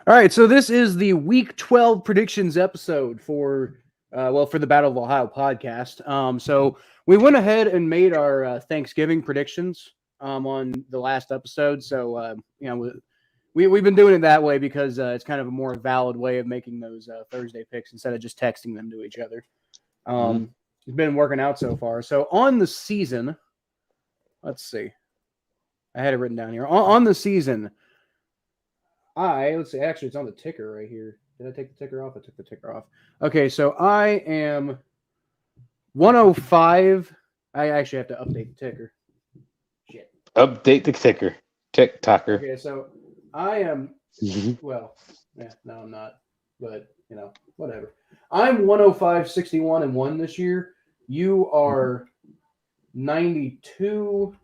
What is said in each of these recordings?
All right, so this is the Week 12 predictions episode for the Battle of Ohio podcast. So we went ahead and made our Thanksgiving predictions on the last episode. So we've been doing it that way because it's kind of a more valid way of making those Thursday picks instead of just texting them to each other. It's been working out so far. So on the season, let's see, I had it written down here. On the season. Let's see, actually, it's on the ticker right here. Did I take the ticker off? I took the ticker off. Okay, so I am 105. I actually have to update the ticker. Shit. Update the ticker. TikToker. Okay, so I am, well, no, I'm not. But, whatever. I'm 105, 61, and 1 this year. You are 92,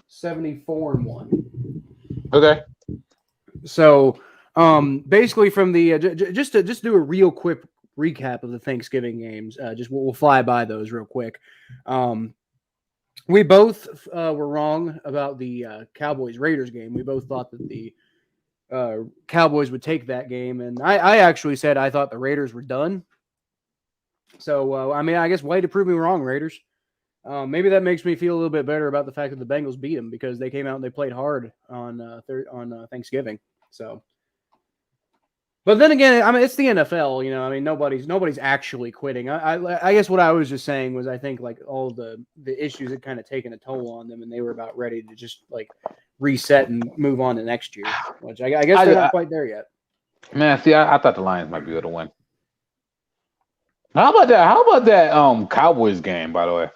74, and 1. Okay. So, basically, from the just to do a real quick recap of the Thanksgiving games, we'll fly by those real quick. We both were wrong about the Cowboys Raiders game. We both thought that the Cowboys would take that game, and I actually said I thought the Raiders were done. So, I guess way to prove me wrong, Raiders. Maybe that makes me feel a little bit better about the fact that the Bengals beat them because they came out and they played hard on Thanksgiving. So, but then again, it's the NFL. Nobody's actually quitting. I guess what I was just saying was I think like all the issues had kind of taken a toll on them, and they were about ready to just like reset and move on to next year. Which I guess they're not quite there yet. Man, see, I thought the Lions might be able to win. How about that Cowboys game, by the way?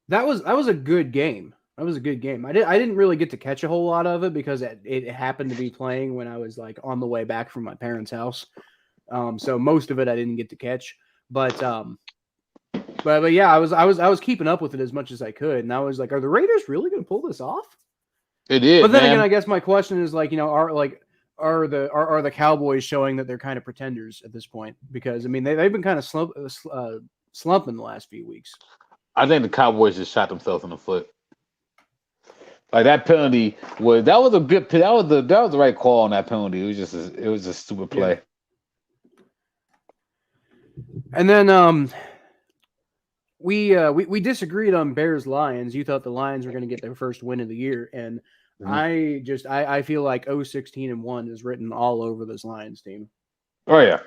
That was a good game. That was a good game. I didn't really get to catch a whole lot of it because it happened to be playing when I was like on the way back from my parents' house. So most of it I didn't get to catch. But yeah, I was keeping up with it as much as I could, and I was like, are the Raiders really going to pull this off? It is. But then again, I guess my question is like, are the Cowboys showing that they're kind of pretenders at this point? Because they've been kind of slumping the last few weeks. I think the Cowboys just shot themselves in the foot. Like that penalty was a good. That was the right call on that penalty. It was a stupid play. Yeah. And then we disagreed on Bears Lions. You thought the Lions were going to get their first win of the year, and I feel like 0-16-1 is written all over this Lions team. Oh yeah.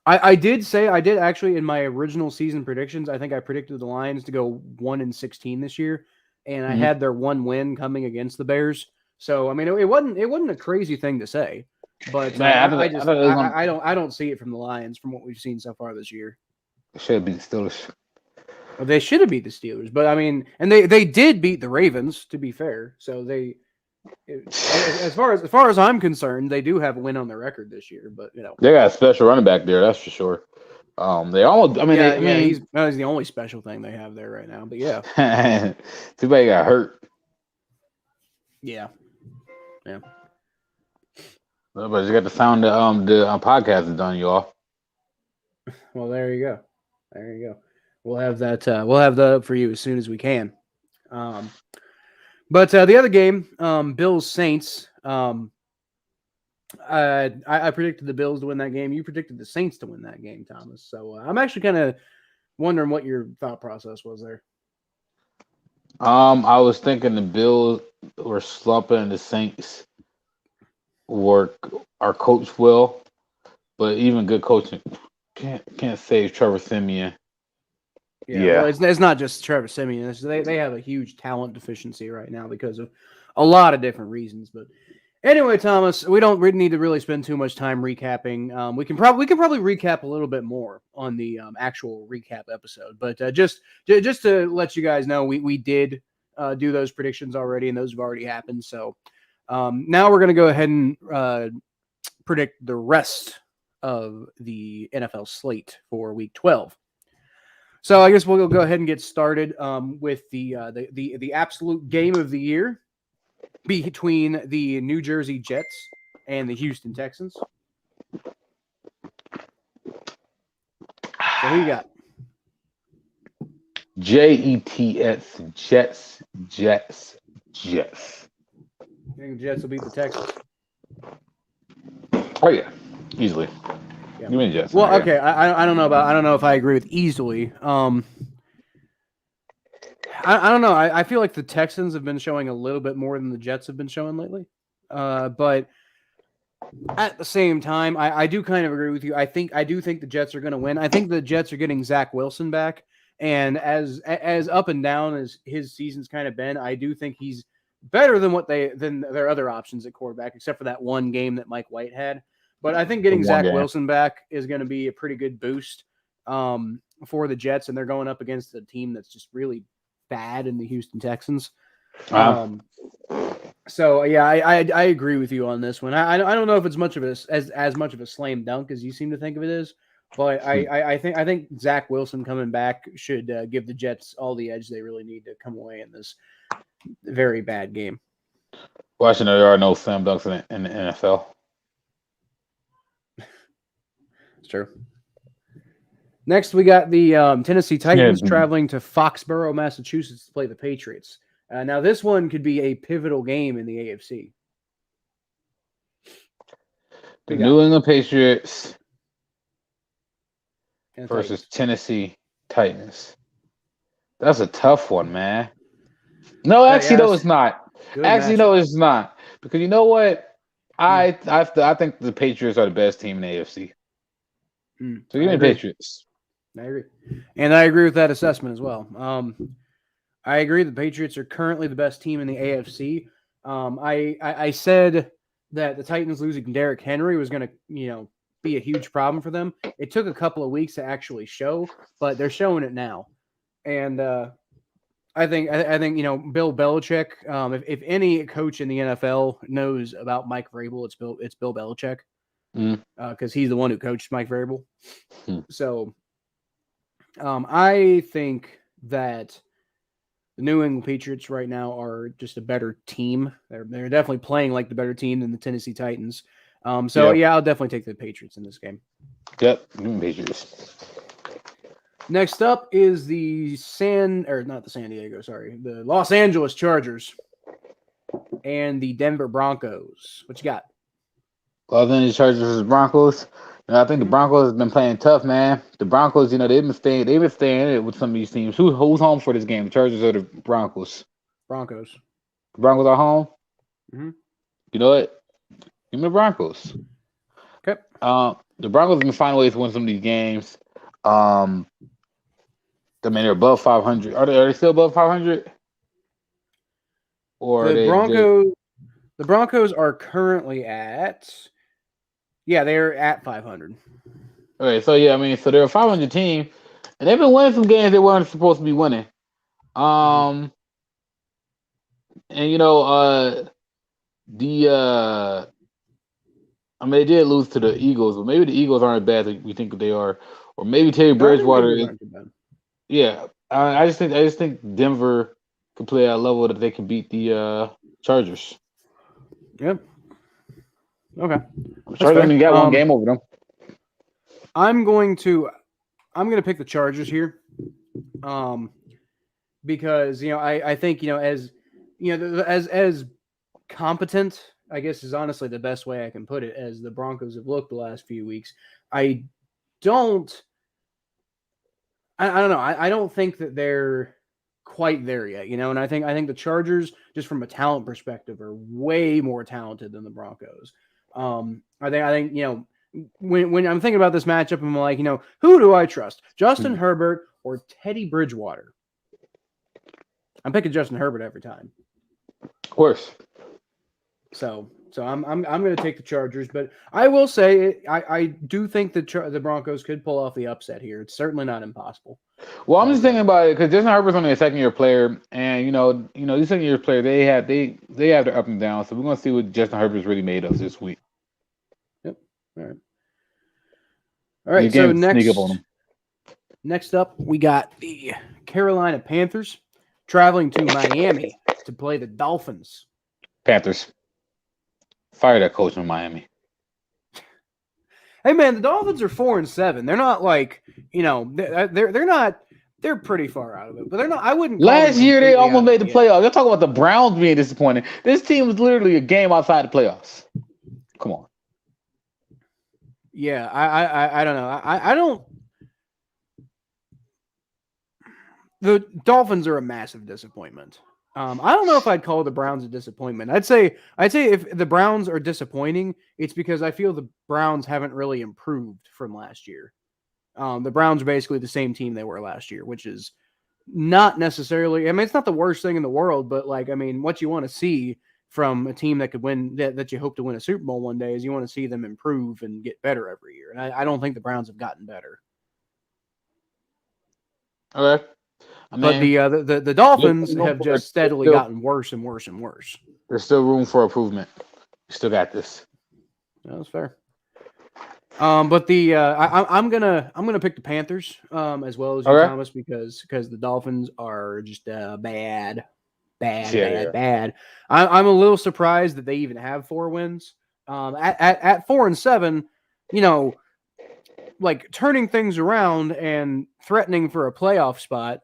I did actually in my original season predictions. I think I predicted the Lions to go 1-16 this year, and I had their one win coming against the Bears. So it wasn't a crazy thing to say, but Man, I don't see it from the Lions from what we've seen so far this year. It should be the Steelers. Well, they should have beat the Steelers, but and they did beat the Ravens. To be fair, so as far as I'm concerned, they do have a win on their record this year. But they got a special running back there, that's for sure. They almost. He's the only special thing they have there right now. But yeah, too bad he got hurt. Yeah. But you got the sound. The podcast is done, y'all. Well, there you go. We'll have that. We'll have that up for you as soon as we can. But the other game, Bills Saints. I predicted the Bills to win that game. You predicted the Saints to win that game, Thomas. So I'm actually kind of wondering what your thought process was there. I was thinking the Bills were slumping and the Saints are coached well, but even good coaching can't save Trevor Siemian. Yeah. Well, it's not just Trevor Siemian. They have a huge talent deficiency right now because of a lot of different reasons. But anyway, Thomas, we don't need to really spend too much time recapping. We can probably recap a little bit more on the actual recap episode. But just to let you guys know, we did do those predictions already, and those have already happened. So now we're going to go ahead and predict the rest of the NFL slate for Week 12. So I guess we'll go ahead and get started with the absolute game of the year between the New Jersey Jets and the Houston Texans. So who you got? Jets, Jets. think the Jets will beat the Texans. Oh yeah, easily. Yeah. You mean Jets? Well, okay. I don't know if I agree with easily. I don't know. I feel like the Texans have been showing a little bit more than the Jets have been showing lately. But at the same time, I do kind of agree with you. I do think the Jets are going to win. I think the Jets are getting Zach Wilson back, and as up and down as his season's kind of been, I do think he's better than than their other options at quarterback, except for that one game that Mike White had. But I think getting Zach Wilson back is going to be a pretty good boost for the Jets, and they're going up against a team that's just really bad in the Houston Texans. So yeah, I agree with you on this one. I don't know if it's much of as much of a slam dunk as you seem to think of it is, but I think Zach Wilson coming back should give the Jets all the edge they really need to come away in this very bad game. Watching there are no slam dunks in the NFL. It's true. Next, we got the Tennessee Titans traveling to Foxborough, Massachusetts to play the Patriots. Now, this one could be a pivotal game in the AFC. The New England Patriots versus Tennessee Titans. That's a tough one, man. No, actually, no, it's not. Actually, no, it's not. Because you know what? I think the Patriots are the best team in the AFC. So give me the Patriots. I agree. And I agree with that assessment as well. I agree the Patriots are currently the best team in the AFC. I said that the Titans losing Derrick Henry was going to, be a huge problem for them. It took a couple of weeks to actually show, but they're showing it now. And I think Bill Belichick. If any coach in the NFL knows about Mike Vrabel, it's Bill Belichick, because he's the one who coached Mike Vrabel. So I think that the New England Patriots right now are just a better team. They're definitely playing like the better team than the Tennessee Titans. I'll definitely take the Patriots in this game. Yep, Patriots. Next up is the Los Angeles Chargers and the Denver Broncos. What you got? Los Angeles Chargers versus Broncos. I think the Broncos have been playing tough, man. The Broncos, they've been staying in it with some of these teams. Who's home for this game? The Chargers or the Broncos? Broncos. The Broncos are home? Mm-hmm. You know what? Give me the Broncos. Okay. The Broncos have been finding ways to win some of these games. They're above 500. Are they still above 500? Or the Broncos are currently at. Yeah, they're at 500. Okay, so they're a 500 team, and they've been winning some games they weren't supposed to be winning. They did lose to the Eagles, but maybe the Eagles aren't as bad as we think they are, or maybe Teddy Bridgewater is. Yeah, I just think Denver can play at a level that they can beat the Chargers. Yep. Okay. Chargers only got one game over them. I'm going to pick the Chargers here, because I think as competent, I guess is honestly the best way I can put it, as the Broncos have looked the last few weeks. I don't know. I don't think that they're quite there yet, and I think the Chargers, just from a talent perspective, are way more talented than the Broncos. I think when I'm thinking about this matchup, I'm like, who do I trust? Justin Herbert or Teddy Bridgewater? I'm picking Justin Herbert every time. Of course. So I'm going to take the Chargers, but I will say I do think the Broncos could pull off the upset here. It's certainly not impossible. Well, I'm just thinking about it because Justin Herbert's only a second-year player, and these second-year players they have their up and downs. So we're going to see what Justin Herbert's really made of this week. Yep. All right. So next up, we got the Carolina Panthers traveling to Miami to play the Dolphins. Panthers. Fire that coach in Miami. Hey man, the Dolphins are 4-7. They're not like they're not They're pretty far out of it, but they're not. I wouldn't. Last year they almost made the playoffs. You're talking about the Browns being disappointing. This team was literally a game outside the playoffs. Come on. Yeah, I don't know. I don't. The Dolphins are a massive disappointment. I don't know if I'd call the Browns a disappointment. I'd say if the Browns are disappointing, it's because I feel the Browns haven't really improved from last year. The Browns are basically the same team they were last year, which is not necessarily. I mean, it's not the worst thing in the world, but like, I mean, what you want to see from a team that could win, that you hope to win a Super Bowl one day, is you want to see them improve and get better every year. And I don't think the Browns have gotten better. Okay. But the Dolphins have just steadily gotten worse and worse and worse. There's still room for improvement. You still got this. That's fair. But I'm gonna pick the Panthers as well as you, Thomas, because the Dolphins are just bad. I'm a little surprised that they even have 4 wins. At 4-7, you know, like turning things around and threatening for a playoff spot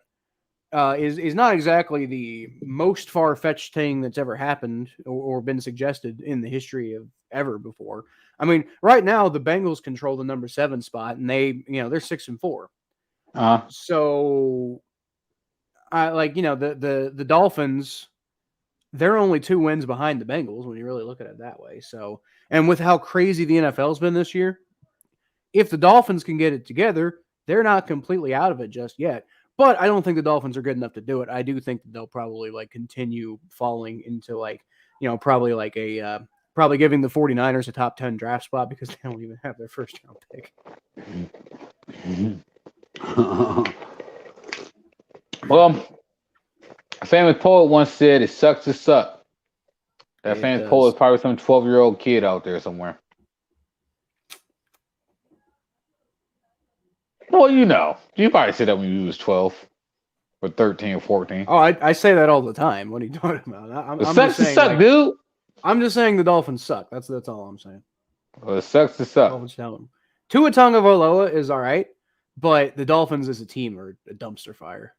is not exactly the most far-fetched thing that's ever happened or been suggested in the history of ever before. I mean, right now the Bengals control the number 7 spot, and they're 6-4. So, the Dolphins, they're only 2 wins behind the Bengals when you really look at it that way. So, and with how crazy the NFL's been this year, if the Dolphins can get it together, they're not completely out of it just yet. But I don't think the Dolphins are good enough to do it. I do think that they'll probably continue falling into probably giving the 49ers a top 10 draft spot because they don't even have their first round pick. Well, a famous poet once said, "It sucks to suck." That famous poet is probably some 12-year-old kid out there somewhere. Well, you probably said that when you was 12 or 13 or 14. Oh, I say that all the time. What are you talking about? It sucks to suck, dude. I'm just saying the Dolphins suck. That's all I'm saying. Well, it sucks to suck. Tua Tagovailoa is all right, but the Dolphins as a team are a dumpster fire.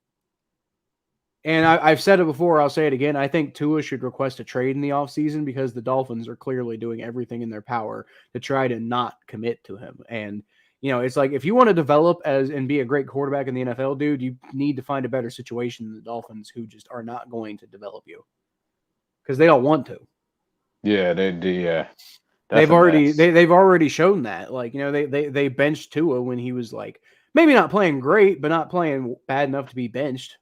And I've said it before. I'll say it again. I think Tua should request a trade in the offseason because the Dolphins are clearly doing everything in their power to try to not commit to him. And it's like if you want to develop and be a great quarterback in the NFL, dude, you need to find a better situation than the Dolphins, who just are not going to develop you because they don't want to. Yeah, they do. Yeah, they've already shown that. They benched Tua when he was maybe not playing great, but not playing bad enough to be benched.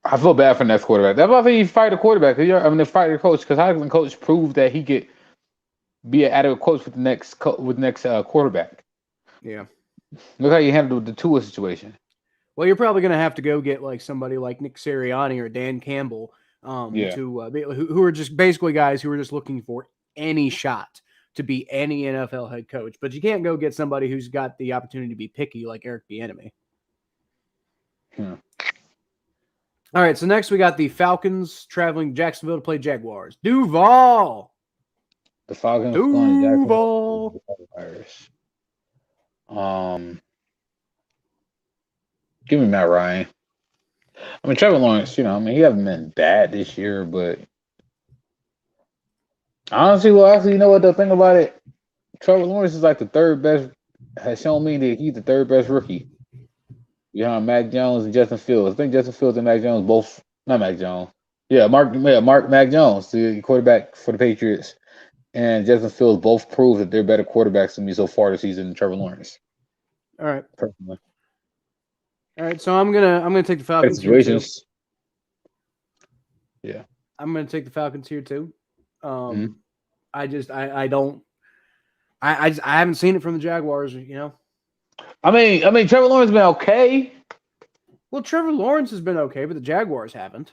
I feel bad for the next quarterback. That's why I think you fight a quarterback. They fight your coach because how can the coach prove that he could be an adequate coach with the next quarterback? Yeah. Look how you handled the Tua situation. Well, you're probably going to have to go get somebody like Nick Sirianni or Dan Campbell who are just basically guys who are just looking for any shot to be any NFL head coach. But you can't go get somebody who's got the opportunity to be picky like Eric Bieniemy. All right, so next we got the Falcons traveling to Jacksonville to play Jaguars. Duval. The Falcons. Duval. Give me Matt Ryan. I mean, Trevor Lawrence, he hasn't been bad this year, but honestly, you know what the thing about it? Trevor Lawrence is the third best, has shown me that he's the third best rookie. Mac Jones and Justin Fields. I think Justin Fields and Mac Jones both, not Mac Jones. Yeah, Mac Jones, the quarterback for the Patriots, and Justin Fields both prove that they're better quarterbacks than me so far this season than Trevor Lawrence. All right. Personally. All right, so I'm gonna take the Falcons here too. Yeah, I'm gonna take the Falcons here too. I haven't seen it from the Jaguars. I mean, Trevor Lawrence has been okay. Well, Trevor Lawrence has been okay, but the Jaguars haven't.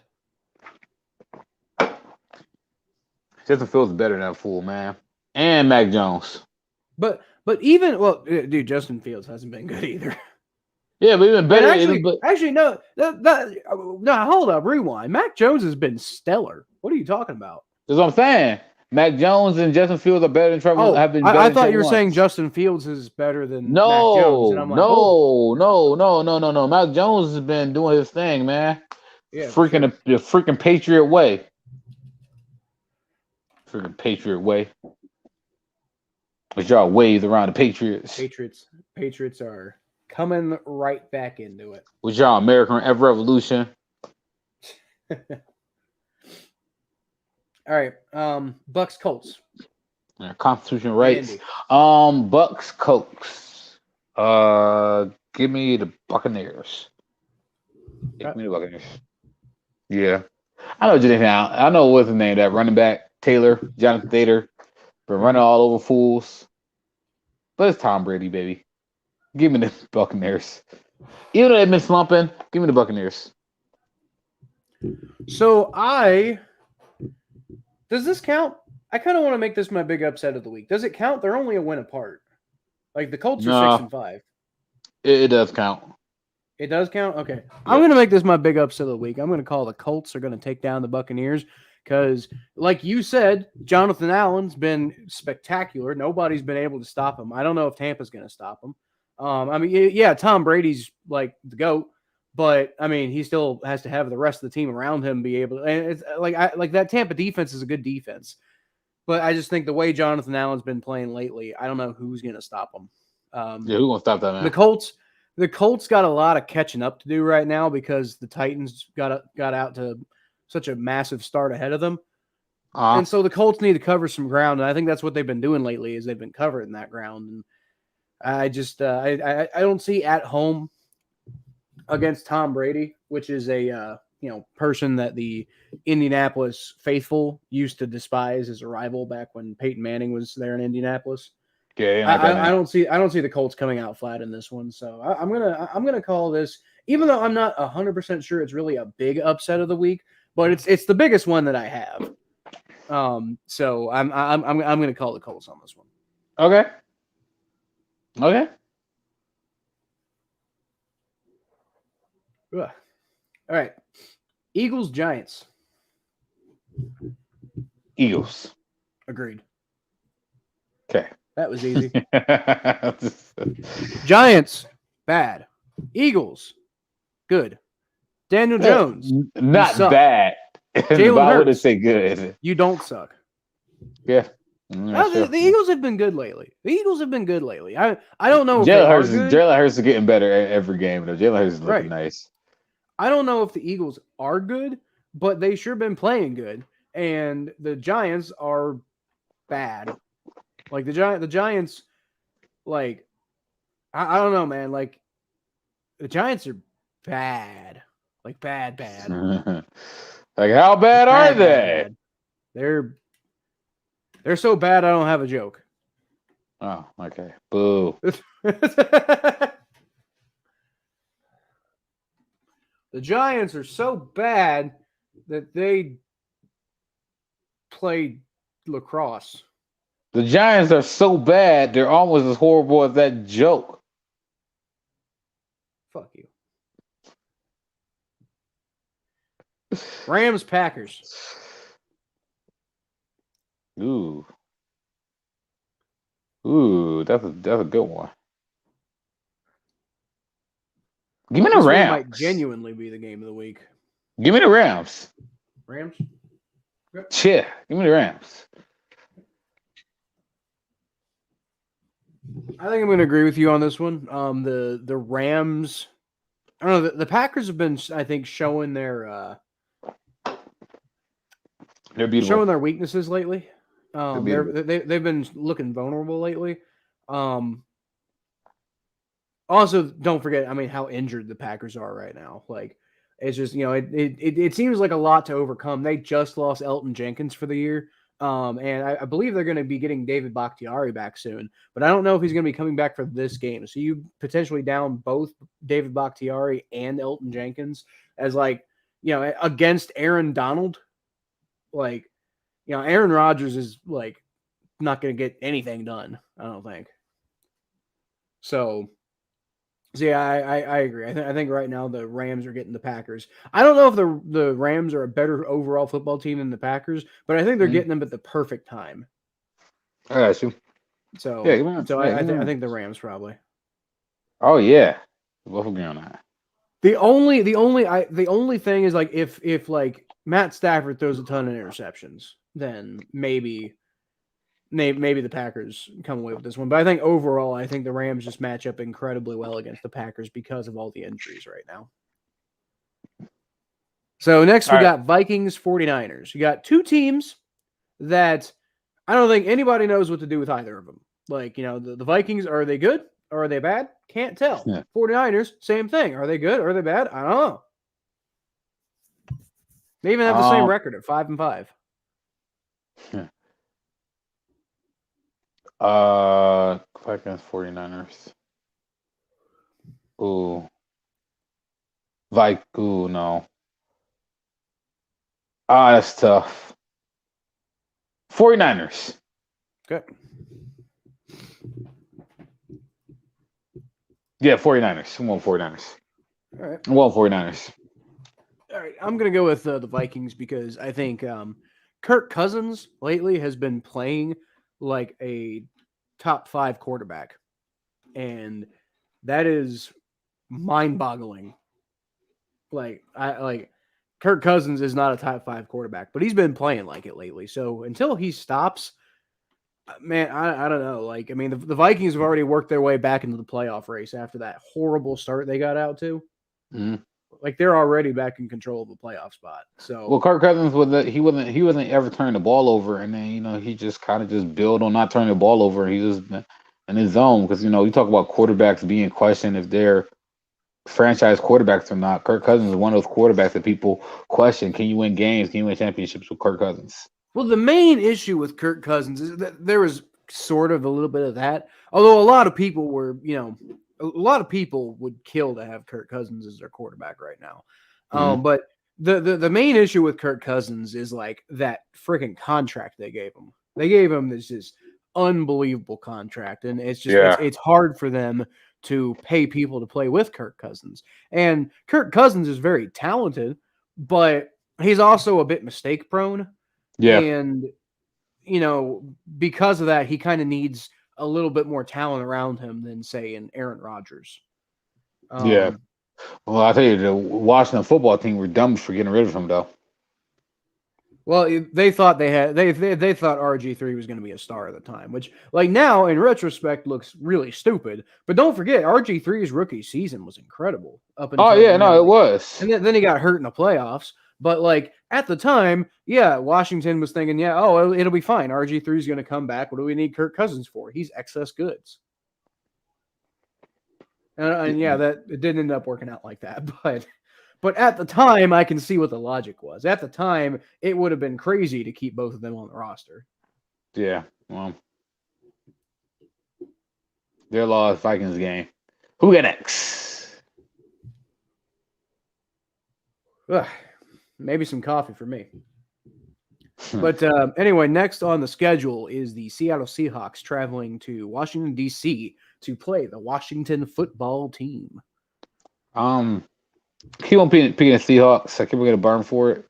Justin Fields is better than that fool, man, and Mac Jones. But dude, Justin Fields hasn't been good either. Yeah, but even better. Actually, no. Hold up, rewind. Mac Jones has been stellar. What are you talking about? That's what I'm saying. Mac Jones and Justin Fields are better than Trevor. Oh, have been better I than thought Trevor you were saying Lawrence. Justin Fields is better than Mac Jones, and I'm like, no. Mac Jones has been doing his thing, man. Yeah, The freaking Patriot way. Freaking Patriot way. But y'all waves around the Patriots. Patriots are coming right back into it. With y'all American Revolution. All right. Bucks Colts. Constitution rights. Bucks Colts. Give me the Buccaneers. Give me the Buccaneers. Yeah. I know Jonathan Allen. I know what's his name, that running back, Jonathan Taylor. Been running all over fools. But it's Tom Brady, baby. Give me the Buccaneers. Even though they've been slumping, give me the Buccaneers. So does this count? I kind of want to make this my big upset of the week. Does it count? They're only a win apart. Like the Colts are 6-5. It does count. It does count? Okay. Yep. I'm going to make this my big upset of the week. I'm going to call the Colts are going to take down the Buccaneers because, like you said, Jonathan Allen's been spectacular. Nobody's been able to stop him. I don't know if Tampa's going to stop him. Tom Brady's like the GOAT, but I mean, he still has to have the rest of the team around him be able to. And it's like that Tampa defense is a good defense, but I just think the way Jonathan Allen's been playing lately, I don't know who's going to stop him. Who's going to stop that, man? The Colts got a lot of catching up to do right now because the Titans got out to such a massive start ahead of them. And so the Colts need to cover some ground. And I think that's what they've been doing lately is they've been covering that ground. And I just I don't see at home against Tom Brady, which is a person that the Indianapolis faithful used to despise as a rival back when Peyton Manning was there in Indianapolis. Okay, I don't see the Colts coming out flat in this one. So I'm gonna call this, even though I'm not 100% sure it's really a big upset of the week, but it's the biggest one that I have. So I'm gonna call the Colts on this one. Okay. Ugh. All right. Eagles Giants. Eagles. Agreed. Okay. That was easy. Giants, bad. Eagles, good. Daniel Jones, not bad. Jalen I wouldn't Hurts, say good. You don't suck. Yeah. The Eagles have been good lately. I don't know if Jalen Hurts is getting better every game, though. Jalen Hurts is looking nice. I don't know if the Eagles are good, but they sure been playing good. And the Giants are bad. Like the Giants, like I don't know, man. Like the Giants are bad, like bad. Like how bad are they? Bad. They're so bad. I don't have a joke. Oh, okay. Boo. The Giants are so bad that they play lacrosse. The Giants are so bad, they're almost as horrible as that joke. Fuck you. Rams, Packers. Ooh, that's a good one. Give me the Rams. Might genuinely be the game of the week. Give me the Rams. Rams? Yep. Yeah, give me the Rams. I think I'm going to agree with you on this one. The Rams, I don't know. The Packers have been, I think, showing their they're beautiful. Showing their weaknesses lately. They've been looking vulnerable lately. Also, don't forget, I mean, how injured the Packers are right now. Like, it's just, it seems like a lot to overcome. They just lost Elton Jenkins for the year. And I believe they're going to be getting David Bakhtiari back soon, but I don't know if he's going to be coming back for this game. So you potentially down both David Bakhtiari and Elton Jenkins as against Aaron Donald. Aaron Rodgers is not going to get anything done. I don't think. So So yeah, I agree. I think right now the Rams are getting the Packers. I don't know if the Rams are a better overall football team than the Packers, but I think they're getting them at the perfect time. I got you. So Yeah, I think the Rams probably. Oh yeah, both agree on that. The only thing is like if like Matt Stafford throws a ton of interceptions, then maybe the Packers come away with this one. But I think overall, I think the Rams just match up incredibly well against the Packers because of all the injuries right now. So next we got Vikings 49ers. You got two teams that I don't think anybody knows what to do with either of them. Like, the Vikings, are they good or are they bad? Can't tell. Yeah. 49ers, same thing. Are they good or are they bad? I don't know. They even have the same record at 5-5. Vikings 49ers. Ooh. No. That's tough. 49ers. Okay. Yeah, 49ers. I'm on 49ers. All right. I'm on 49ers. All right. I'm going to go with the Vikings because I think Kirk Cousins lately has been playing like a top 5 quarterback. And that is mind-boggling. Like Kirk Cousins is not a top 5 quarterback, but he's been playing like it lately. So until he stops, man, I don't know. Like, I mean, the Vikings have already worked their way back into the playoff race after that horrible start they got out to. Mm-hmm. Like, they're already back in control of the playoff spot. So, well, Kirk Cousins he wasn't ever turning the ball over, and then he just kind of just build on not turning the ball over. He just in his zone because you talk about quarterbacks being questioned if they're franchise quarterbacks or not. Kirk Cousins is one of those quarterbacks that people question. Can you win games? Can you win championships with Kirk Cousins? Well, the main issue with Kirk Cousins is that there was sort of a little bit of that. Although a lot of people were, a lot of people would kill to have Kirk Cousins as their quarterback right now. Mm-hmm. But the main issue with Kirk Cousins is like that freaking contract they gave him. They gave him this just unbelievable contract, and it's just it's hard for them to pay people to play with Kirk Cousins. And Kirk Cousins is very talented, but he's also a bit mistake prone. Yeah. And, because of that, he kind of needs a little bit more talent around him than, say, an Aaron Rodgers. Yeah. Well, I tell you, the Washington football team were dumb for getting rid of him, though. Well, they thought they thought RG3 was going to be a star at the time, which, like, now in retrospect looks really stupid. But don't forget, RG3's rookie season was incredible up until it was. And then he got hurt in the playoffs. But like at the time, Washington was thinking, it'll be fine. RG3 is going to come back. What do we need Kirk Cousins for? He's excess goods. And that it didn't end up working out like that. But at the time, I can see what the logic was. At the time, it would have been crazy to keep both of them on the roster. Yeah, well, their lost Vikings game. Who got next? Maybe some coffee for me. But anyway, next on the schedule is the Seattle Seahawks traveling to Washington, D.C. to play the Washington football team. Keep on picking the Seahawks. I keep going to burn for it.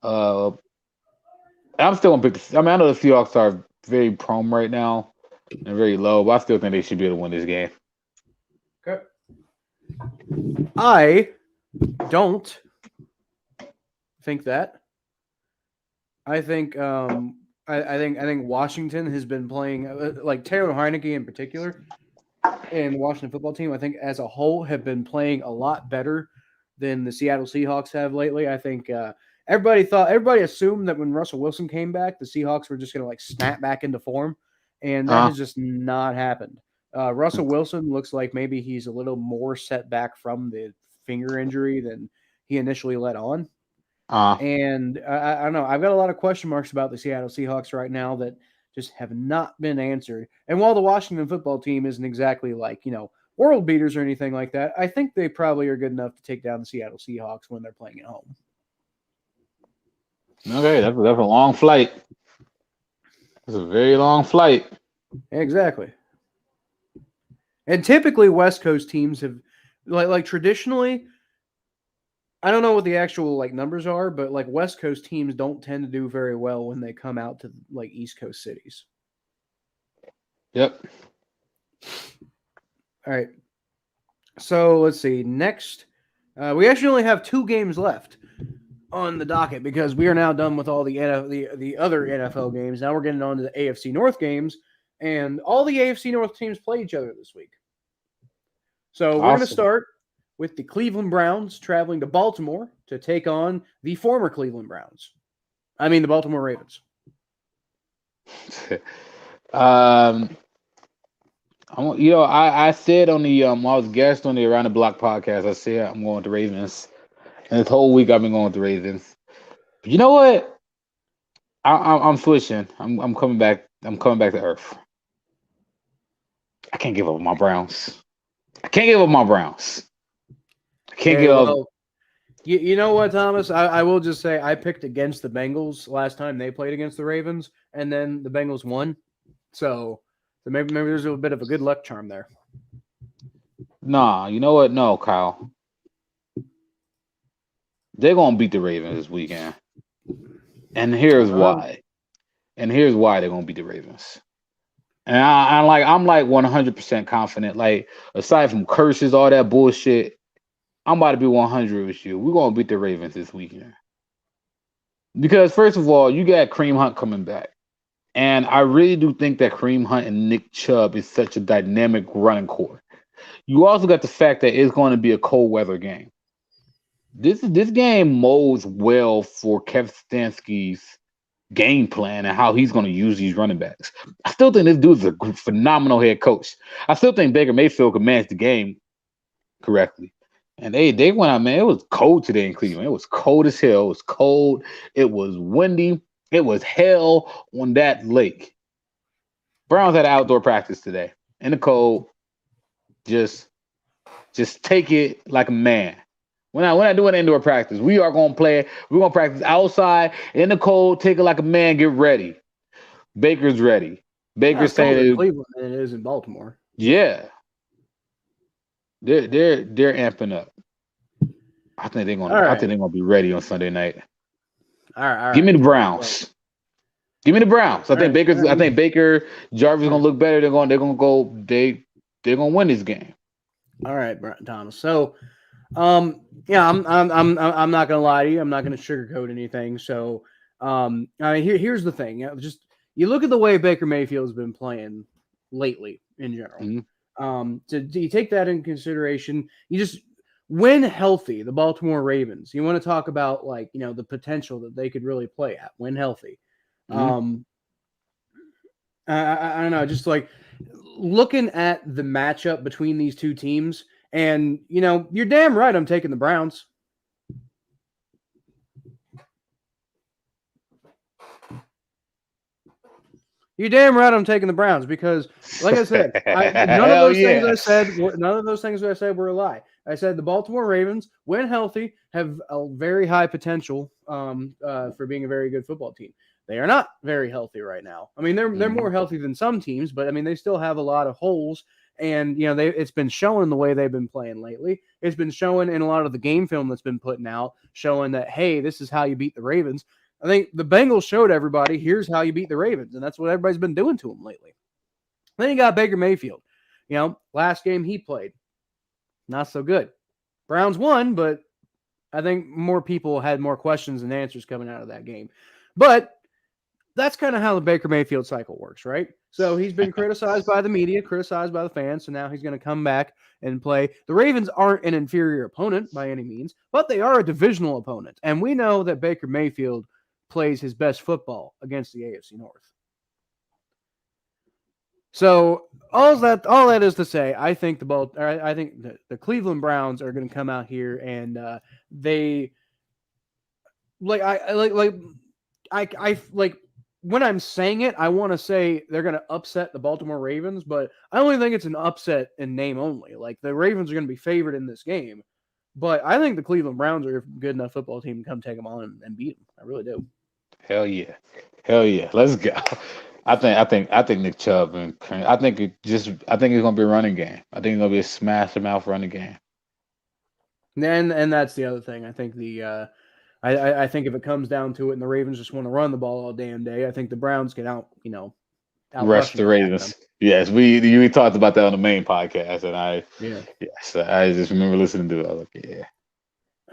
I'm still going to pick I know the Seahawks are very prone right now and very low, but I still think they should be able to win this game. Okay. I don't think that. I think I think Washington has been playing like Taylor Heineke in particular and the Washington football team, I think as a whole have been playing a lot better than the Seattle Seahawks have lately. I think everybody assumed that when Russell Wilson came back, the Seahawks were just going to like snap back into form, and that has just not happened. Russell Wilson looks like maybe he's a little more set back from the finger injury than he initially let on. And I don't know. I've got a lot of question marks about the Seattle Seahawks right now that just have not been answered. And while the Washington football team isn't exactly like, world beaters or anything like that, I think they probably are good enough to take down the Seattle Seahawks when they're playing at home. Okay, that's a long flight. It's a very long flight. Exactly. And typically West Coast teams have like traditionally, I don't know what the actual like numbers are, but like West Coast teams don't tend to do very well when they come out to like East Coast cities. Yep. All right. So let's see. Next, we actually only have 2 games left on the docket because we are now done with all the other NFL games. Now we're getting on to the AFC North games, and all the AFC North teams play each other this week. So we're going to start with the Cleveland Browns traveling to Baltimore to take on the former Cleveland Browns. I mean, the Baltimore Ravens. I said on the I was guest on the Around the Block podcast. I said I'm going with the Ravens, and this whole week I've been going with the Ravens. But you know what? I'm switching. I'm coming back. I'm coming back to earth. I can't give up on my Browns. I can't give up on my Browns. I can't give up. You know what, Thomas? I will just say I picked against the Bengals last time they played against the Ravens, and then the Bengals won. So maybe there's a bit of a good luck charm there. Nah, you know what? No, Kyle. They're gonna beat the Ravens this weekend, and here's why. And here's why they're gonna beat the Ravens. And I'm like 100% confident. Like aside from curses, all that bullshit, I'm about to be 100 with you. We're gonna beat the Ravens this weekend. Because first of all, you got Kareem Hunt coming back. And I really do think that Kareem Hunt and Nick Chubb is such a dynamic running core. You also got the fact that it's going to be a cold weather game. This game molds well for Kevin Stefanski's game plan and how he's going to use these running backs. I still think this dude's a phenomenal head coach. I still think Baker Mayfield could manage the game correctly. And they went out, man. It was cold today in Cleveland. It was cold as hell. It was cold. It was windy. It was hell on that lake. Browns had outdoor practice today in the cold. Just take it like a man. We're not doing indoor practice. We are going to play. We're going to practice outside in the cold. Take it like a man. Get ready. Baker's ready. Baker's saying in Cleveland than it is in Baltimore. Yeah, they're amping up. I think they're going. I think they're going to be ready on Sunday night. All right. Give me the Browns. Give me the Browns. I think Baker Jarvis is going to look better. They're going to win this game. All right, Thomas. So, I'm not gonna lie to you. I'm not gonna sugarcoat anything. So, here's the thing. You look at the way Baker Mayfield's been playing lately in general. Mm-hmm. Do you take that into consideration? You just when healthy, the Baltimore Ravens. You want to talk about the potential that they could really play at when healthy. Mm-hmm. I don't know, just like looking at the matchup between these two teams, and you're damn right I'm taking the Browns. You're damn right I'm taking the Browns because, like I said, none of those things I said were a lie. I said the Baltimore Ravens, when healthy, have a very high potential for being a very good football team. They are not very healthy right now. I mean, they're more healthy than some teams, but I mean, they still have a lot of holes. And it's been showing the way they've been playing lately. It's been showing in a lot of the game film that's been putting out, showing that hey, this is how you beat the Ravens. I think the Bengals showed everybody here's how you beat the Ravens, and that's what everybody's been doing to them lately. Then you got Baker Mayfield. Last game he played, not so good. Browns won, but I think more people had more questions than answers coming out of that game. But that's kind of how the Baker Mayfield cycle works, right? So he's been criticized by the media, criticized by the fans, so now he's going to come back and play. The Ravens aren't an inferior opponent by any means, but they are a divisional opponent. And we know that Baker Mayfield plays his best football against the AFC North. So all that is to say, I think the Cleveland Browns are going to come out here and they when I'm saying it, I want to say they're going to upset the Baltimore Ravens, but I only think it's an upset in name only. Like the Ravens are going to be favored in this game, but I think the Cleveland Browns are a good enough football team to come take them on and beat them. I really do. Hell yeah, let's go. I think Nick Chubb and I think it's going to be a running game. I think it's going to be a smash mouth running game. And that's the other thing. I think I think if it comes down to it, and the Ravens just want to run the ball all damn day, I think the Browns can out rush the Ravens. Yes, we talked about that on the main podcast, and I just remember listening to it. I was like, yeah.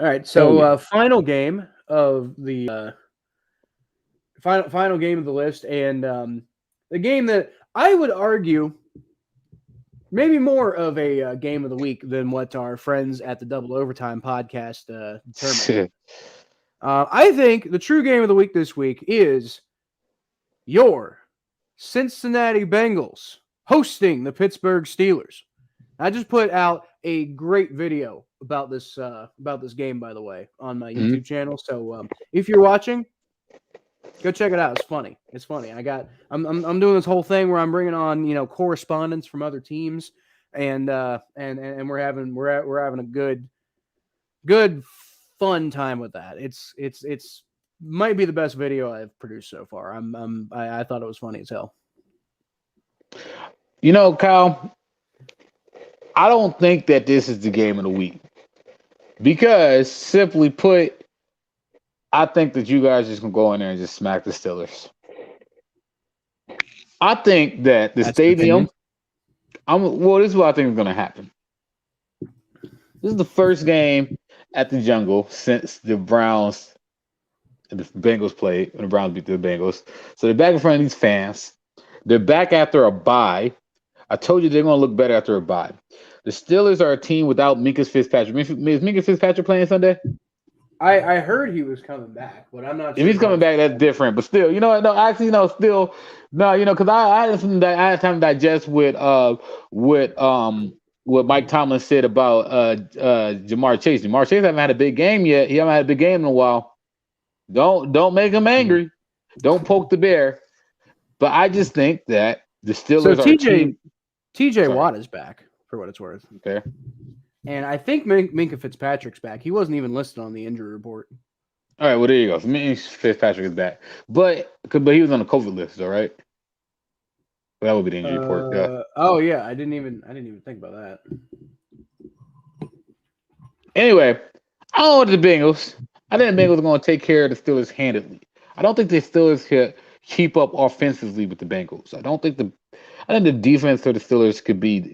All right, so final game of the final game of the list, and the game that I would argue maybe more of a game of the week than what our friends at the Double Overtime podcast determined. I think the true game of the week this week is your Cincinnati Bengals hosting the Pittsburgh Steelers. I just put out a great video about this game, by the way, on my YouTube channel. So if you're watching, go check it out. It's funny. I'm doing this whole thing where I'm bringing on correspondents from other teams, and we're having a good fun time with that. It's might be the best video I've produced so far. I thought it was funny as hell. Kyle, I don't think that this is the game of the week because, simply put, I think that you guys just gonna go in there and just smack the Steelers. I think that the stadium. This is what I think is gonna happen. This is the first game at the Jungle since the Browns and the Bengals played when the Browns beat the Bengals. So they're back in front of these fans. They're back after a bye. I told you they're going to look better after a bye. The Steelers are a team without Minkah Fitzpatrick. Is Minkah Fitzpatrick playing Sunday? I heard he was coming back, but I'm not sure. If he's coming back, that's different. But still, because I had time to digest what Mike Tomlin said about Jamar Chase. Jamar Chase hasn't had a big game yet. He hasn't had a big game in a while. Don't make him angry. Don't poke the bear. But I just think that the Steelers are TJ Watt is back, for what it's worth. Okay. And I think Minkah Fitzpatrick's back. He wasn't even listed on the injury report. All right, well, there you go. So Minkah Fitzpatrick is back. But he was on the COVID list, all right? Well, that would be the injury report. Yeah. Oh yeah, I didn't even think about that. Anyway, I don't want the Bengals. I think the Bengals are going to take care of the Steelers handedly. I don't think the Steelers could keep up offensively with the Bengals. I think the defense for the Steelers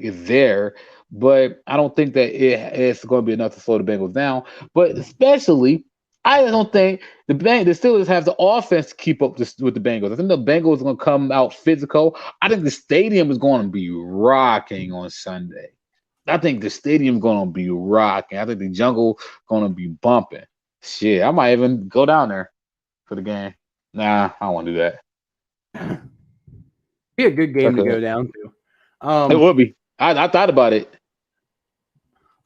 is there, but I don't think that it's going to be enough to slow the Bengals down. But especially, I don't think the Steelers have the offense to keep up with the Bengals. I think the Bengals are going to come out physical. I think the stadium is going to be rocking on Sunday. I think the stadium is going to be rocking. I think the Jungle is going to be bumping. Shit, I might even go down there for the game. Nah, I don't want to do that. Be a good game to go down to. It would be. I thought about it.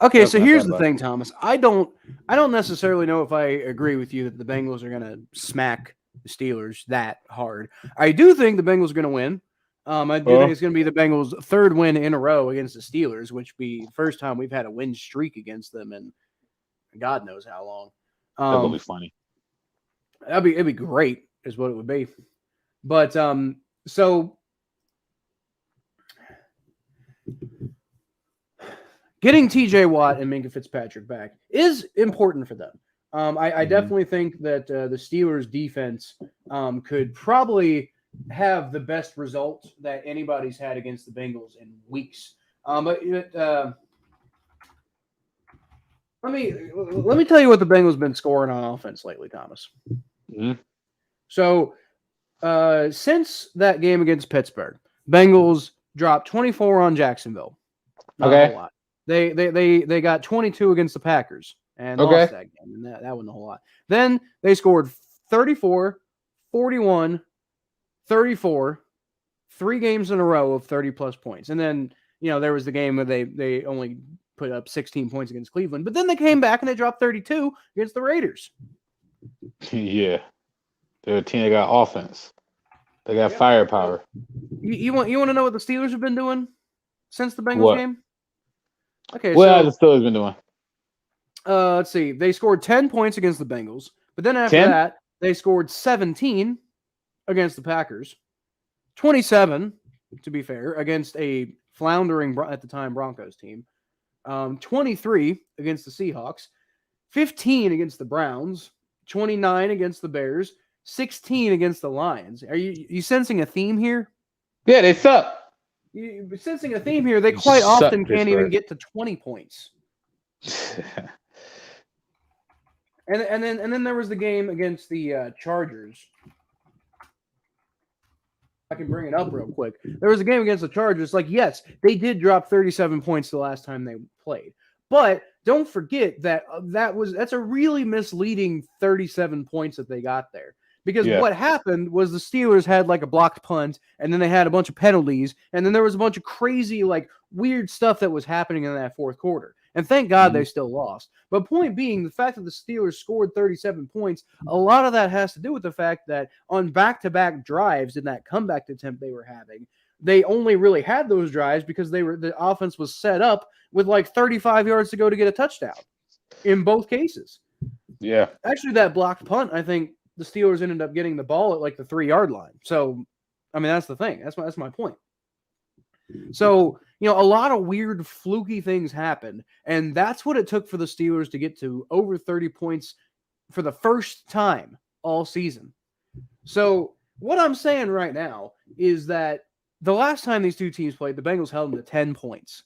Okay, so here's the thing, Thomas. I don't necessarily know if I agree with you that the Bengals are going to smack the Steelers that hard. I do think the Bengals are going to win. I do think it's going to be the Bengals' third win in a row against the Steelers, which would be the first time we've had a win streak against them in God knows how long. That would be funny. It'd be great, is what it would be. But so getting TJ Watt and Minkah Fitzpatrick back is important for them. I definitely think that the Steelers defense could probably have the best result that anybody's had against the Bengals in weeks. But let me tell you what the Bengals have been scoring on offense lately, Thomas. Mm-hmm. So since that game against Pittsburgh, Bengals dropped 24 on Jacksonville. Not a whole lot. They got 22 against the Packers and lost that game, and that wasn't a whole lot. Then they scored 34, 41, 34, 3 games in a row of 30-plus points. And then, there was the game where they only put up 16 points against Cleveland. But then they came back and they dropped 32 against the Raiders. Yeah. They're a team that got offense. They got firepower. You want to know what the Steelers have been doing since the Bengals game? Okay, what have the Steelers been doing? Let's see. They scored 10 points against the Bengals. But then after that, they scored 17 against the Packers. 27, to be fair, against a floundering, at the time, Broncos team. 23 against the Seahawks. 15 against the Browns, 29 against the Bears, 16 against the Lions. Are you sensing a theme here? Yeah, they suck. You're sensing a theme here. They quite often can't even get to 20 points. And then there was the game against the Chargers. I can bring it up real quick. There was a game against the Chargers. Like, yes, they did drop 37 points the last time they played. But don't forget that that's a really misleading 37 points that they got there. Because what happened was the Steelers had like a blocked punt, and then they had a bunch of penalties, and then there was a bunch of crazy, like, weird stuff that was happening in that fourth quarter. And thank God they still lost. But point being, the fact that the Steelers scored 37 points, a lot of that has to do with the fact that on back-to-back drives in that comeback attempt they were having, they only really had those drives because the offense was set up with like 35 yards to go to get a touchdown in both cases. Yeah. Actually, that blocked punt, I think the Steelers ended up getting the ball at like the 3-yard line. So, I mean, that's the thing. That's my point. So, a lot of weird, fluky things happened, and that's what it took for the Steelers to get to over 30 points for the first time all season. So, what I'm saying right now is that the last time these two teams played, the Bengals held them to 10 points.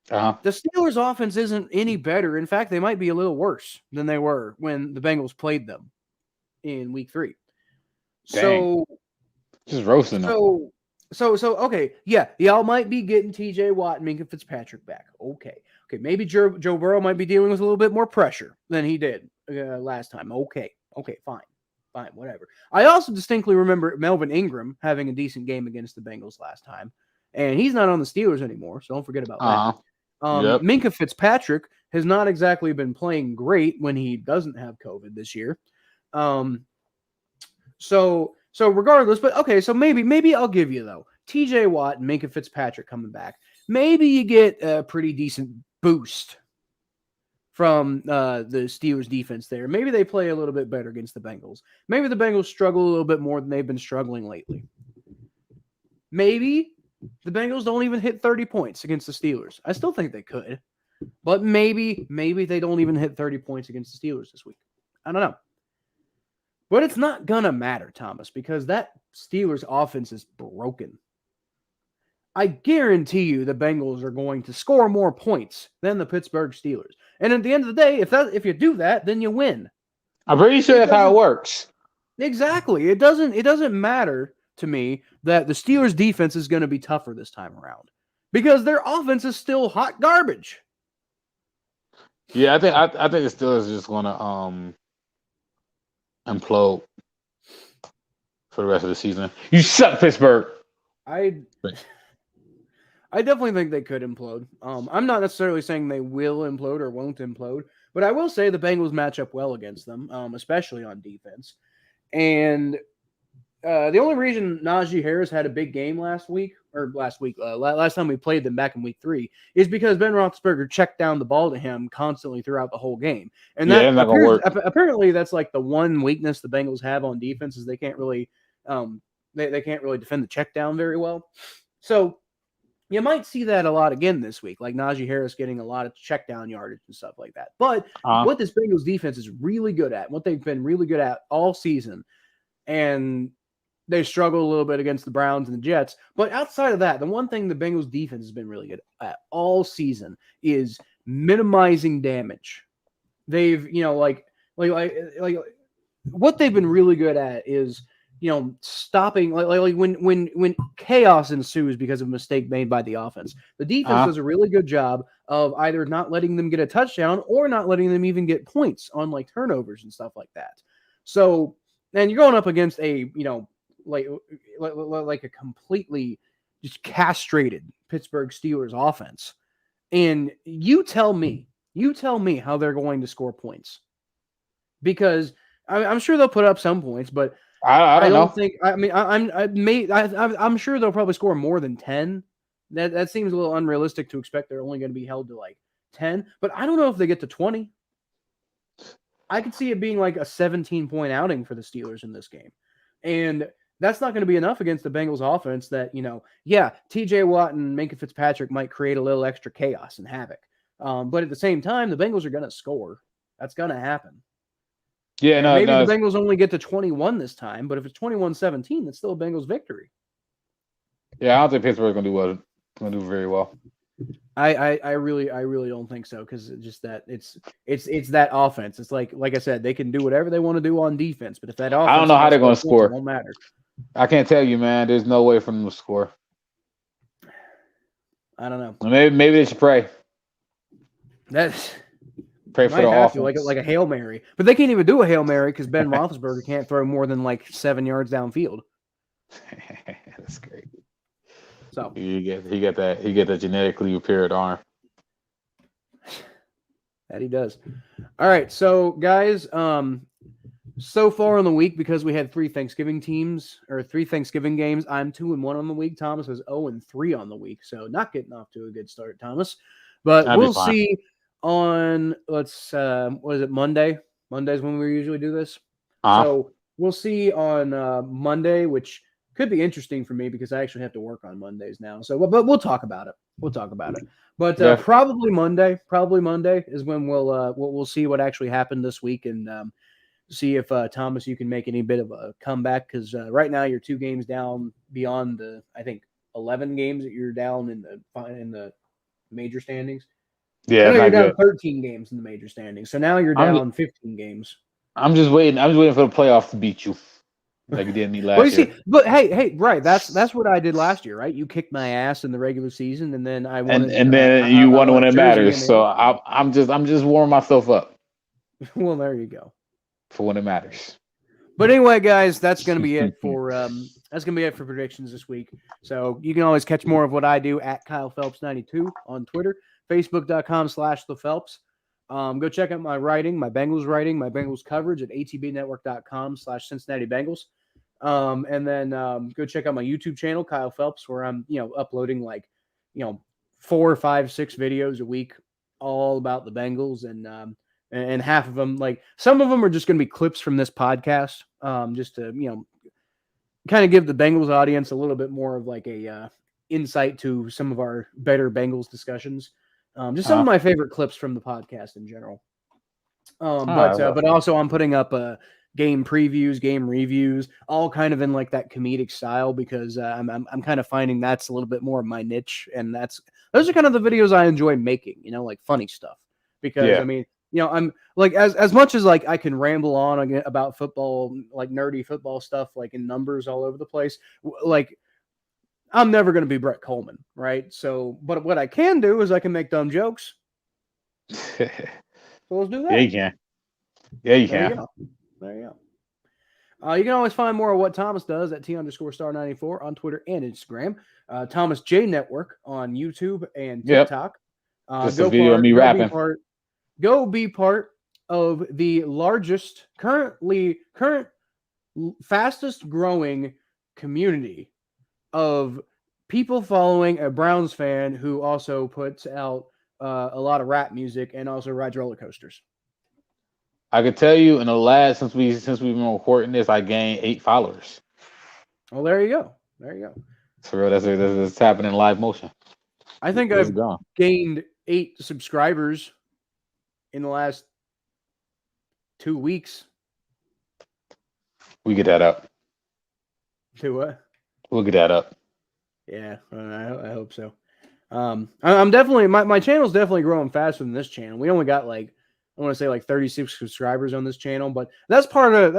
The Steelers' offense isn't any better. In fact, they might be a little worse than they were when the Bengals played them in Week 3. Dang. So, just roasting them. So, okay, yeah, y'all might be getting T.J. Watt and Minka Fitzpatrick back. Okay, maybe Joe Burrow might be dealing with a little bit more pressure than he did last time. Okay, fine, whatever. I also distinctly remember Melvin Ingram having a decent game against the Bengals last time, and he's not on the Steelers anymore, so don't forget about that. Minka Fitzpatrick has not exactly been playing great when he doesn't have COVID this year. So regardless, but okay, so maybe I'll give you, though, T.J. Watt and Minka Fitzpatrick coming back. Maybe you get a pretty decent boost from the Steelers defense there. Maybe they play a little bit better against the Bengals. Maybe the Bengals struggle a little bit more than they've been struggling lately. Maybe the Bengals don't even hit 30 points against the Steelers. I still think they could, but maybe they don't even hit 30 points against the Steelers this week. I don't know. But it's not going to matter, Thomas, because that Steelers offense is broken. I guarantee you the Bengals are going to score more points than the Pittsburgh Steelers. And at the end of the day, if you do that, then you win. I'm pretty sure that's how it works. Exactly. It doesn't matter to me that the Steelers defense is going to be tougher this time around because their offense is still hot garbage. Yeah, I think the Steelers are just going to implode for the rest of the season. You suck, Pittsburgh. I definitely think they could implode. I'm not necessarily saying they will implode or won't implode, but I will say the Bengals match up well against them, especially on defense. And the only reason Najee Harris had a big game last time we played them back in Week 3 is because Ben Roethlisberger checked down the ball to him constantly throughout the whole game. And that apparently that's like the one weakness the Bengals have on defense is they can't really they can't really defend the check down very well. So you might see that a lot again this week, like Najee Harris getting a lot of check down yardage and stuff like that. But what this Bengals defense is really good at, what they've been really good at all season, and they struggle a little bit against the Browns and the Jets. But outside of that, the one thing the Bengals defense has been really good at all season is minimizing damage. They've, like what they've been really good at is, stopping like when chaos ensues because of a mistake made by the offense. The defense does a really good job of either not letting them get a touchdown or not letting them even get points on like turnovers and stuff like that. So, and you're going up against a, like a completely just castrated Pittsburgh Steelers offense. And you tell me how they're going to score points. Because I'm sure they'll put up some points, but I don't think. I mean, I'm sure they'll probably score more than 10. That seems a little unrealistic to expect. They're only going to be held to like 10, but I don't know if they get to 20. I could see it being like a 17-point outing for the Steelers in this game, and that's not going to be enough against the Bengals offense. That T.J. Watt and Minka Fitzpatrick might create a little extra chaos and havoc, but at the same time, the Bengals are going to score. That's going to happen. Yeah, and maybe the Bengals only get to 21 this time, but if it's 21-17, that's still a Bengals victory. Yeah, I don't think Pittsburgh's going to do very well. I really don't think so, because just that it's that offense. It's like I said, they can do whatever they want to do on defense, but if that offense, I don't know how they're going to score. It won't matter. I can't tell you, man. There's no way for them to score. I don't know. Maybe they should pray. Pray for the offense, like a Hail Mary, but they can't even do a Hail Mary because Ben Roethlisberger can't throw more than like 7 yards downfield. That's great. So he get that genetically repaired arm. That he does. All right, so guys, so far in the week, because we had 3 Thanksgiving games, I'm 2-1 on the week. Thomas was 0-3 on the week, so not getting off to a good start, Thomas. But we'll see on what is it, Monday? Monday's when we usually do this. So we'll see on Monday, which could be interesting for me because I actually have to work on Mondays now. So, but we'll talk about it. But probably Monday is when we'll see what actually happened this week and see if Thomas, you can make any bit of a comeback, because right now you're 2 games down beyond the, I think, 11 games that you're down in the major standings. Yeah, you're down 13 games in the major standings. So now you're down 15 games. I'm just waiting for the playoffs to beat you, like you did me last year. But hey, right? That's what I did last year, right? You kicked my ass in the regular season, and then I won. And then you won when it matters. So I'm just warming myself up. Well, there you go. For when it matters. But anyway, guys, that's going to be it for predictions this week. So you can always catch more of what I do at Kyle Phelps 92 on Twitter, Facebook.com/ThePhelps. Go check out my writing, my Bengals coverage at atbnetwork.com/Cincinnati Bengals. And then go check out my YouTube channel, Kyle Phelps, where I'm uploading 4, 5, 6 videos a week, all about the Bengals, and half of them, some of them are just going to be clips from this podcast, just to kind of give the Bengals audience a little bit more of a insight to some of our better Bengals discussions. Just some of my favorite clips from the podcast in general. But also I'm putting up game previews, game reviews, all kind of in that comedic style, because I'm kind of finding that's a little bit more of my niche, and those are kind of the videos I enjoy making, funny stuff. Because I'm as much as I can ramble on about football, nerdy football stuff, in numbers all over the place, I'm never going to be Brett Coleman, right? So, but what I can do is I can make dumb jokes. So let's do that. Yeah, you can. Yeah, you can. There you go. You can always find more of what Thomas does at T_star94 on Twitter and Instagram. Thomas J Network on YouTube and TikTok. Just a video of me rapping. Go be part of the current fastest growing community of people following a Browns fan who also puts out a lot of rap music and also rides roller coasters. I could tell you in the last, since we've been recording this, I gained 8 followers. Well, there you go. For real, that's happening in live motion. I think I've gained 8 subscribers in the last 2 weeks. We get that up. To what? We'll get that up. Yeah, I hope so. I'm definitely my channel's definitely growing faster than this channel. We only got I want to say 36 subscribers on this channel, but that's part of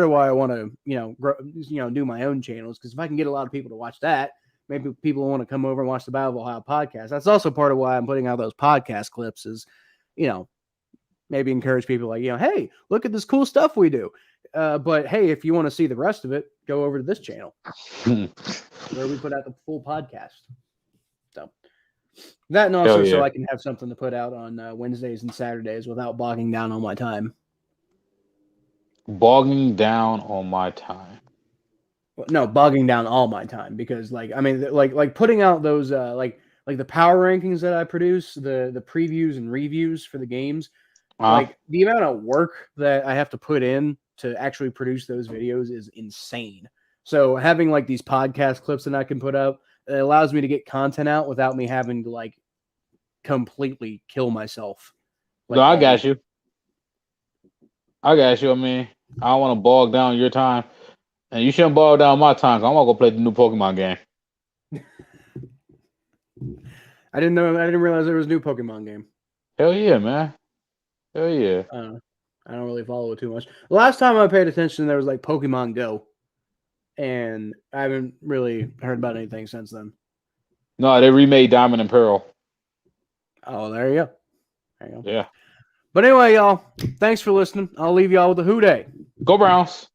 why I want to do my own channels, because if I can get a lot of people to watch that, maybe people want to come over and watch the Battle of Ohio podcast. That's also part of why I'm putting out those podcast clips, is maybe encourage people hey, look at this cool stuff we do. But hey, if you want to see the rest of it, go over to this channel where we put out the full podcast. So that, and also so I can have something to put out on Wednesdays and Saturdays without bogging down on my time. Bogging down on my time. Well, no, bogging down all my time, because putting out those the power rankings that I produce, the previews and reviews for the games, the amount of work that I have to put in to actually produce those videos is insane. So having these podcast clips that I can put up, it allows me to get content out without me having to completely kill myself. No, I got you. I got you. I mean, I don't want to bog down your time, and you shouldn't bog down my time. So I'm gonna go play the new Pokemon game. I didn't realize there was a new Pokemon game. Hell yeah, man. Hell yeah. I don't really follow it too much. The last time I paid attention, there was like Pokemon Go, and I haven't really heard about anything since then. No, they remade Diamond and Pearl. Oh, there you go. There you go. Yeah. But anyway, y'all, thanks for listening. I'll leave y'all with a Who Dey. Go Browns.